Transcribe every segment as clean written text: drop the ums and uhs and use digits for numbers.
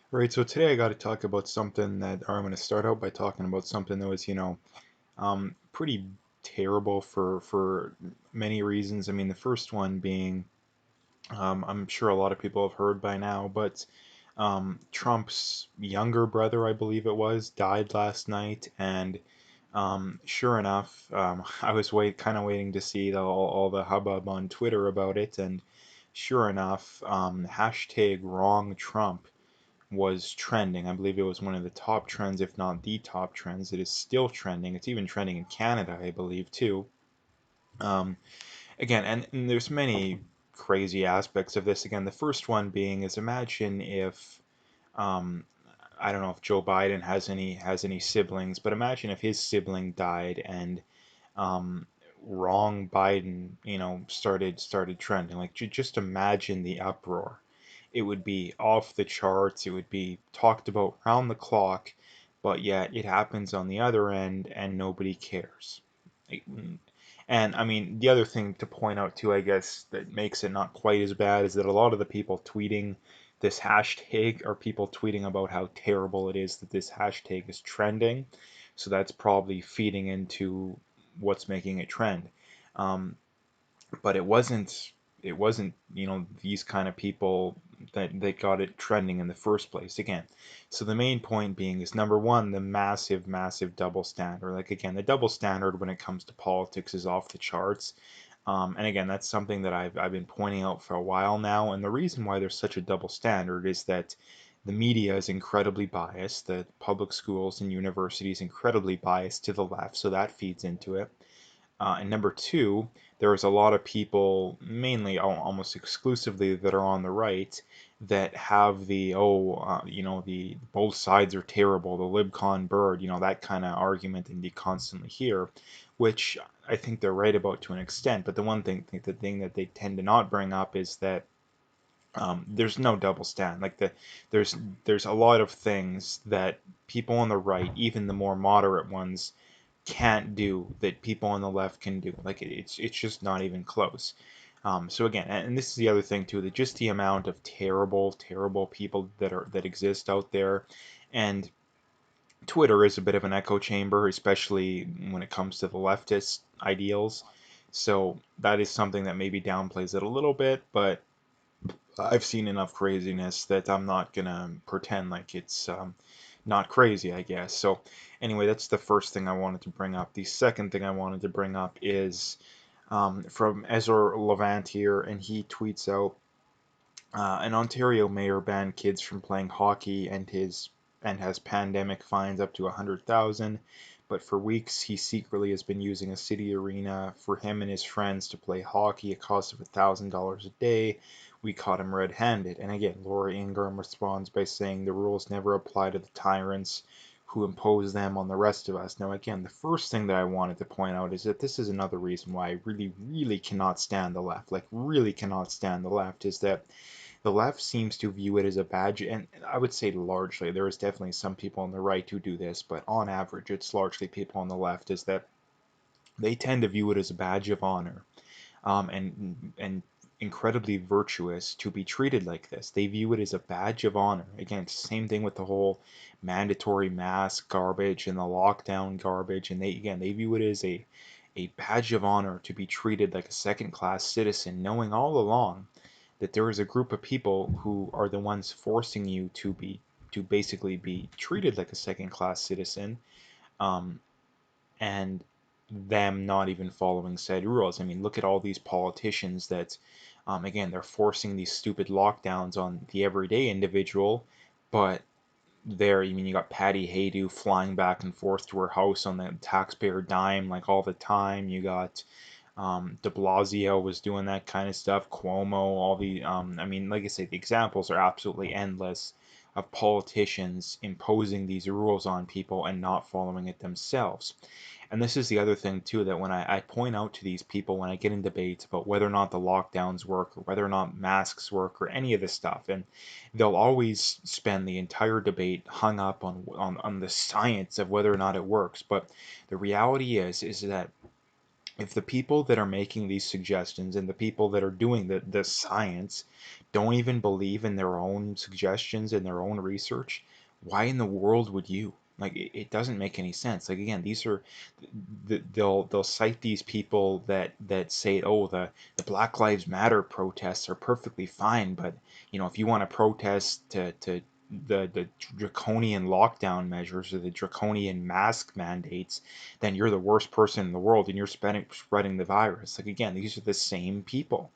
Right, so today I got to talk about something that, or I'm going to start out by talking about something that was, pretty terrible for many reasons. I mean, the first one being, I'm sure a lot of people have heard by now, but Trump's younger brother, I believe it was, died last night, and sure enough, I was kind of waiting to see all the hubbub on Twitter about it, and sure enough, hashtag wrong Trump was trending. I believe it was one of the top trends, if not the top trends. It is still trending. It's even trending in Canada, I believe, too. Um, Again, and there's many crazy aspects of this. Again, the first one being is imagine if um, I don't know if Joe Biden has any siblings, but imagine if his sibling died and um, wrong Biden, started trending. Like just imagine the uproar. It would be off the charts. It would be talked about round the clock, but yet it happens on the other end and nobody cares. And I mean, the other thing to point out too, I guess, that makes it not quite as bad is that a lot of the people tweeting this hashtag are people tweeting about how terrible it is that this hashtag is trending. So that's probably feeding into what's making it trend. Um, but it wasn't these kind of people that got it trending in the first place again. So the main point being is number one, the massive double standard. Like again, the double standard when it comes to politics is off the charts. And again, that's something that I've been pointing out for a while now. And the reason why there's such a double standard is that the media is incredibly biased. The public schools and universities incredibly biased to the left, so that feeds into it. And number two, there's a lot of people, mainly almost exclusively, that are on the right that have the both sides are terrible, the libcon bird, that kind of argument and you constantly hear, which I think they're right about to an extent. But the thing that they tend to not bring up is that there's no double stand. There's there's a lot of things that people on the right, even the more moderate ones, can't do that people on the left can do. Like it's just not even close. So again, and this is the other thing too, that just the amount of terrible people that exist out there, and Twitter is a bit of an echo chamber, especially when it comes to the leftist ideals. So that is something that maybe downplays it a little bit, but I've seen enough craziness that I'm not gonna pretend like it's not crazy, I guess. So, anyway, that's the first thing I wanted to bring up. The second thing I wanted to bring up is from Ezra Levant here, and he tweets out an Ontario mayor banned kids from playing hockey and has pandemic fines up to 100,000. But for weeks, he secretly has been using a city arena for him and his friends to play hockey at a cost of $1,000 a day. We caught him red-handed. And again, Laura Ingraham responds by saying the rules never apply to the tyrants who impose them on the rest of us. Now, again, the first thing that I wanted to point out is that this is another reason why I really cannot stand the left. Like, really cannot stand the left, is that the left seems to view it as a badge, and I would say largely, there is definitely some people on the right who do this, but on average, it's largely people on the left, is that they tend to view it as a badge of honor, and incredibly virtuous to be treated like this. They view it as a badge of honor. Again, it's the same thing with the whole mandatory mask garbage and the lockdown garbage, and they view it as a badge of honor to be treated like a second class citizen, knowing all along that there is a group of people who are the ones forcing you to basically be treated like a second class citizen, um, and them not even following said rules. I mean, look at all these politicians that, again, they're forcing these stupid lockdowns on the everyday individual, but I mean, you got Patty Haydu flying back and forth to her house on the taxpayer dime like all the time. You got De Blasio was doing that kind of stuff. Cuomo, I mean, like I say, the examples are absolutely endless of politicians imposing these rules on people and not following it themselves. And this is the other thing too, that when I point out to these people when I get in debates about whether or not the lockdowns work or whether or not masks work or any of this stuff, and they'll always spend the entire debate hung up on the science of whether or not it works. But the reality is that if the people that are making these suggestions and the people that are doing the science don't even believe in their own suggestions and their own research, why in the world would you? Like it doesn't make any sense. Like again, these are they'll cite these people that say, oh, the Black Lives Matter protests are perfectly fine, but if you want to protest to the draconian lockdown measures or the draconian mask mandates, then you're the worst person in the world and you're spreading the virus. Like again, these are the same people.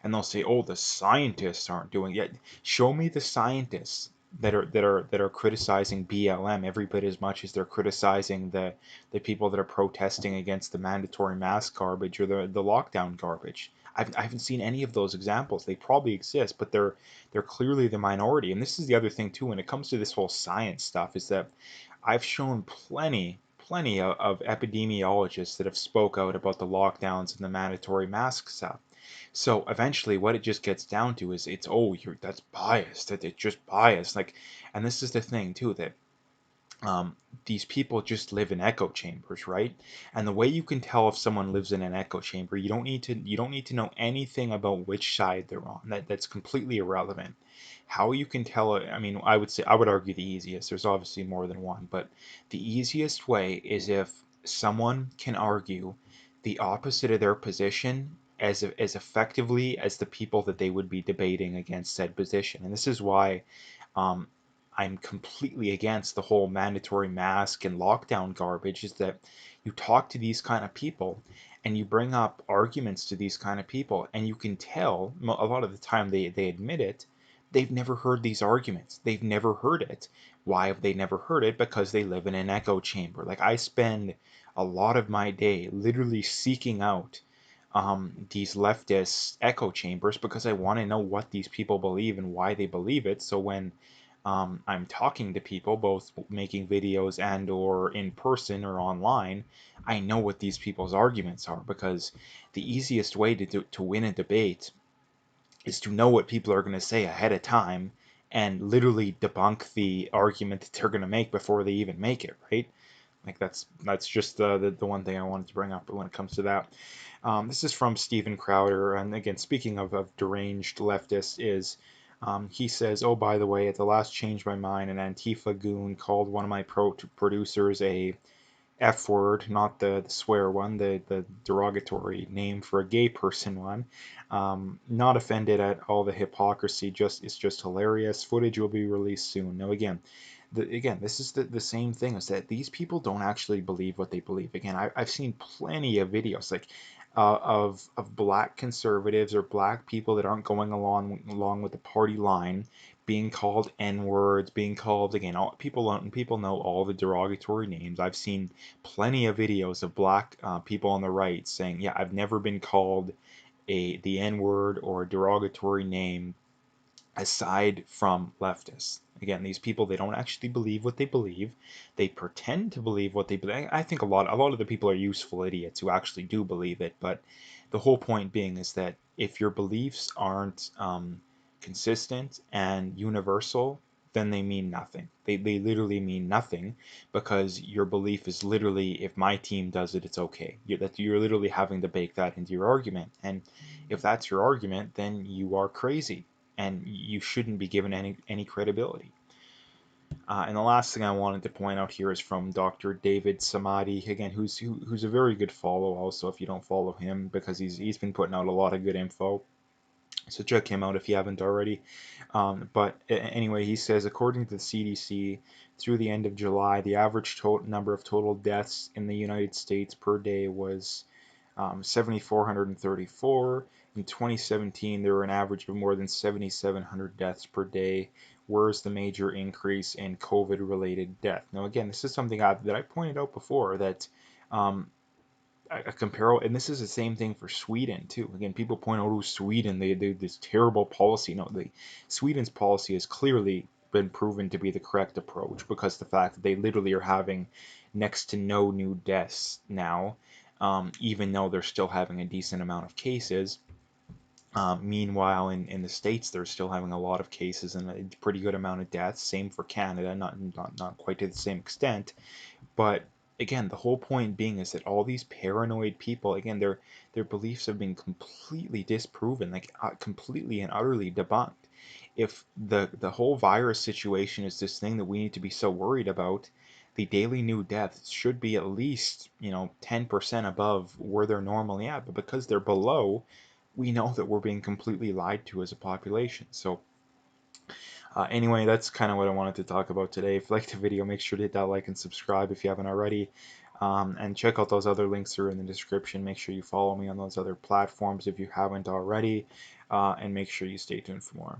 And they'll say, "Oh, the scientists aren't doing it." Show me the scientists that are criticizing BLM every bit as much as they're criticizing the people that are protesting against the mandatory mask garbage or the lockdown garbage. I haven't seen any of those examples. They probably exist, but they're clearly the minority. And this is the other thing too when it comes to this whole science stuff is that I've shown plenty of epidemiologists that have spoke out about the lockdowns and the mandatory mask stuff. So eventually, what it just gets down to is it's oh, that's biased. It's just biased. Like, and this is the thing too that um, these people just live in echo chambers, right? And the way you can tell if someone lives in an echo chamber, you don't need to know anything about which side they're on. That's completely irrelevant. How you can tell, I mean, I would argue the easiest. There's obviously more than one, but the easiest way is if someone can argue the opposite of their position as effectively as the people that they would be debating against said position. And this is why um, I'm completely against the whole mandatory mask and lockdown garbage is that you talk to these kind of people and you bring up arguments to these kind of people and you can tell a lot of the time they admit it, they've never heard these arguments, they've never heard it. Why have they never heard it? Because they live in an echo chamber. Like I spend a lot of my day literally seeking out these leftist echo chambers because I want to know what these people believe and why they believe it. So when I'm talking to people, both making videos and or in person or online, I know what these people's arguments are because the easiest way to win a debate is to know what people are going to say ahead of time and literally debunk the argument that they're going to make before they even make it, right? Like that's just the one thing I wanted to bring up when it comes to that. This is from Steven Crowder, and again, speaking of deranged leftists, is he says, "Oh, by the way, at the last Change My Mind, an Antifa goon called one of my producers a F word, not the swear one, the derogatory name for a gay person one. Not offended at all the hypocrisy, just it's just hilarious. Footage will be released soon." Now again, this is the same thing is that these people don't actually believe what they believe. Again, I've seen plenty of videos like of black conservatives or black people that aren't going along with the party line being called N words, being called again. People know all the derogatory names. I've seen plenty of videos of black people on the right saying, "Yeah, I've never been called the N word or a derogatory name aside from leftists." Again, these people they don't actually believe what they believe. They pretend to believe what they believe. I think a lot of the people are useful idiots who actually do believe it. But the whole point being is that if your beliefs aren't consistent and universal, then they mean nothing. They literally mean nothing because your belief is literally if my team does it, it's okay. You're literally having to bake that into your argument. And if that's your argument, then you are crazy and you shouldn't be given any credibility. And the last thing I wanted to point out here is from Dr. David Samadi, again, who's a very good follow also if you don't follow him because he's been putting out a lot of good info. So check him out if you haven't already. But anyway, he says according to the CDC, through the end of July, the average number of total deaths in the United States per day was 7,434. In 2017, there were an average of more than 7,700 deaths per day. Where's the major increase in COVID-related death? Now, again, this is something that I pointed out before that um, a comparable, and this is the same thing for Sweden too. Again, people point out, oh, Sweden, they this terrible policy. No, Sweden's policy has clearly been proven to be the correct approach because the fact that they literally are having next to no new deaths now, even though they're still having a decent amount of cases. Meanwhile, in the States, they're still having a lot of cases and a pretty good amount of deaths. Same for Canada, not quite to the same extent, but again, the whole point being is that all these paranoid people, again, their beliefs have been completely disproven, like completely and utterly debunked. If the whole virus situation is this thing that we need to be so worried about, the daily new deaths should be at least, 10% above where they're normally at. But because they're below, we know that we're being completely lied to as a population. So anyway, that's kind of what I wanted to talk about today. If you liked the video, make sure to hit that like and subscribe if you haven't already. And check out those other links that are in the description. Make sure you follow me on those other platforms if you haven't already. And make sure you stay tuned for more.